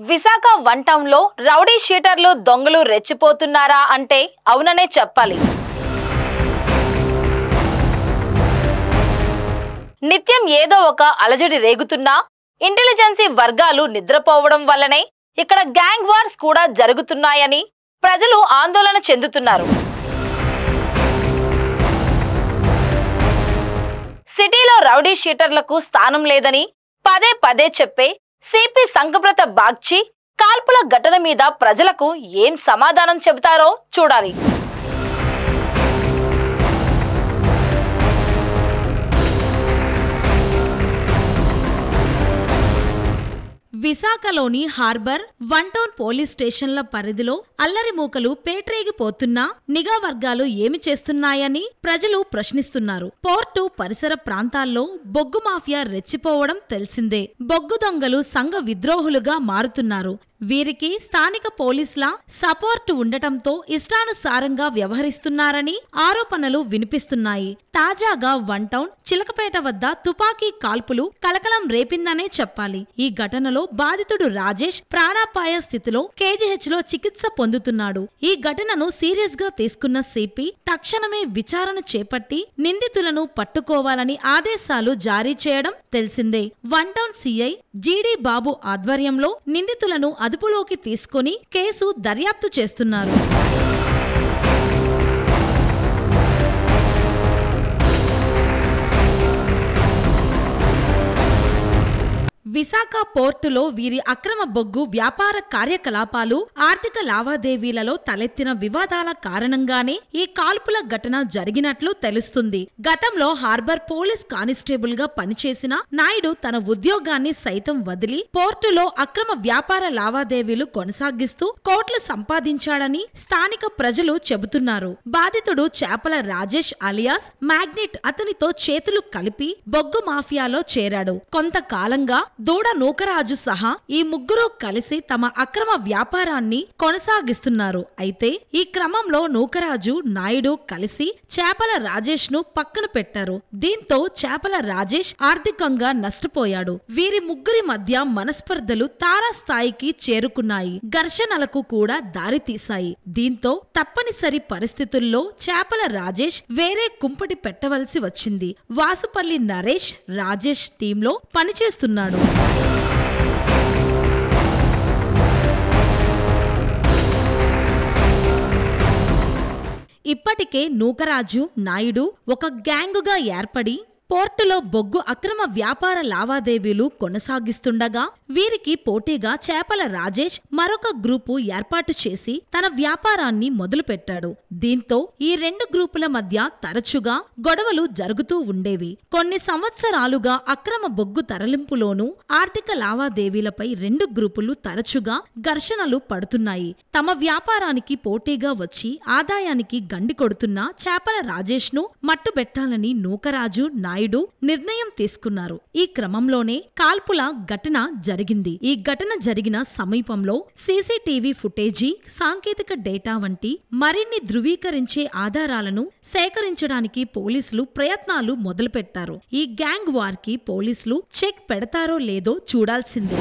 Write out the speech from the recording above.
Visakha one town లో rowdy షీటర్లు దొంగలు రెచ్చిపోతున్నారా అంటే అవుననే చెప్పాలి. నిత్యం ఏదో ఒక అలజడి రేగుతున్నా ఇంటెలిజెన్సీ వర్గాలు నిద్రపోవడం వల్లనే ఇక్కడ గ్యాంగ్ వార్స్ కూడా జరుగుతున్నాయని ప్రజలు ఆందోళన చెందుతున్నారు. సిటీలో రౌడీ షీటర్లకు స్థానం లేదని పదే పదే చెప్పే సిపి సంఘబ్రత బాగ్చి కాల్పుల ఘటన మీద ప్రజలకు ఏం సమాధానం చెబుతారో చూడాలి. విశాఖలోని హార్బర్ వన్ టౌన్ పోలీస్ స్టేషన్ల పరిధిలో అల్లరి మూకలు పేట్రేగిపోతున్నా నిఘా వర్గాలు ఏమి చేస్తున్నాయని ప్రజలు ప్రశ్నిస్తున్నారు. పోర్టు పరిసర ప్రాంతాల్లో బొగ్గు మాఫియా రెచ్చిపోవడం తెలిసిందే. బొగ్గు దొంగలు సంఘ విద్రోహులుగా మారుతున్నారు. వీరికి స్థానిక పోలీసుల సపోర్టు ఉండటంతో ఇష్టానుసారంగా వ్యవహరిస్తున్నారని ఆరోపణలు వినిపిస్తున్నాయి. తాజాగా వన్ టౌన్ చిలకపేట వద్ద తుపాకీ కాల్పులు కలకలం రేపిందనే చెప్పాలి. ఈ ఘటనలో బాధితుడు రాజేష్ ప్రాణాపాయ స్థితిలో కేజీహెచ్ లో చికిత్స పొందుతున్నాడు. ఈ ఘటనను సీరియస్ గా తీసుకున్న సిపి తక్షణమే విచారణ చేపట్టి నిందితులను పట్టుకోవాలని ఆదేశాలు జారీ చేయడం తెలిసిందే. వన్ టౌన్ సిఐ జీడీ బాబు ఆధ్వర్యంలో నిందితులను అదుపులోకి తీసుకుని కేసు దర్యాప్తు చేస్తున్నారు. విశాఖ పోర్టులో వీరి అక్రమ బొగ్గు వ్యాపార కార్యకలాపాలు ఆర్థిక లావాదేవీలలో తలెత్తిన వివాదాల కారణంగానే ఈ కాల్పుల ఘటన జరిగినట్లు తెలుస్తుంది. గతంలో హార్బర్ పోలీస్ కానిస్టేబుల్ గా పనిచేసిన నాయుడు తన ఉద్యోగాన్ని సైతం వదిలి పోర్టులో అక్రమ వ్యాపార లావాదేవీలు కొనసాగిస్తూ కోట్లు సంపాదించాడని స్థానిక ప్రజలు చెబుతున్నారు. బాధితుడు చేపల రాజేష్ అలియాస్ మ్యాగ్నెట్ అతనితో చేతులు కలిపి బొగ్గు మాఫియాలో చేరాడు. కొంతకాలంగా దూడ నూకరాజు సహా ఈ ముగ్గురు కలిసి తమ అక్రమ వ్యాపారాన్ని కొనసాగిస్తున్నారు. అయితే ఈ క్రమంలో నూకరాజు నాయుడు కలిసి చేపల రాజేష్ ను పక్కన పెట్టారు. దీంతో చేపల రాజేష్ ఆర్థికంగా నష్టపోయాడు. వీరి ముగ్గురి మధ్య మనస్పర్ధలు తారాస్థాయికి చేరుకున్నాయి. ఘర్షణలకు కూడా దారితీశాయి. దీంతో తప్పనిసరి పరిస్థితుల్లో చేపల రాజేష్ వేరే కుంపటి పెట్టవలసి వచ్చింది. వాసుపల్లి నరేష్ రాజేష్ టీంలో పనిచేస్తున్నాడు. ఇప్పటికే నూకరాజు నాయుడు ఒక గ్యాంగుగా ఏర్పడి పోర్టులో బొగ్గు అక్రమ వ్యాపార లావాదేవీలు కొనసాగిస్తుండగా వీరికి పోటీగా చేపల రాజేష్ మరొక గ్రూపు ఏర్పాటు చేసి తన వ్యాపారాన్ని మొదలుపెట్టాడు. దీంతో ఈ రెండు గ్రూపుల మధ్య తరచుగా గొడవలు జరుగుతూ ఉండేవి. కొన్ని సంవత్సరాలుగా అక్రమ బొగ్గు తరలింపులోనూ ఆర్థిక లావాదేవీలపై రెండు గ్రూపులు తరచుగా ఘర్షణలు పడుతున్నాయి. తమ వ్యాపారానికి పోటీగా వచ్చి ఆదాయానికి గండి కొడుతున్న చేపల రాజేష్ ను మట్టుబెట్టాలని నూకరాజు నాయుడు నిర్ణయం తీసుకున్నారు. ఈ క్రమంలోనే కాల్పుల ఘటన జరిగింది. ఈ ఘటన జరిగిన సమీపంలో సీసీటీవీ ఫుటేజీ, సాంకేతిక డేటా వంటి మరిన్ని ధృవీకరించే ఆధారాలను సేకరించడానికి పోలీసులు ప్రయత్నాలు మొదలుపెట్టారు. ఈ గ్యాంగ్ వార్ కి పోలీసులు చెక్ పెడతారో లేదో చూడాల్సిందే.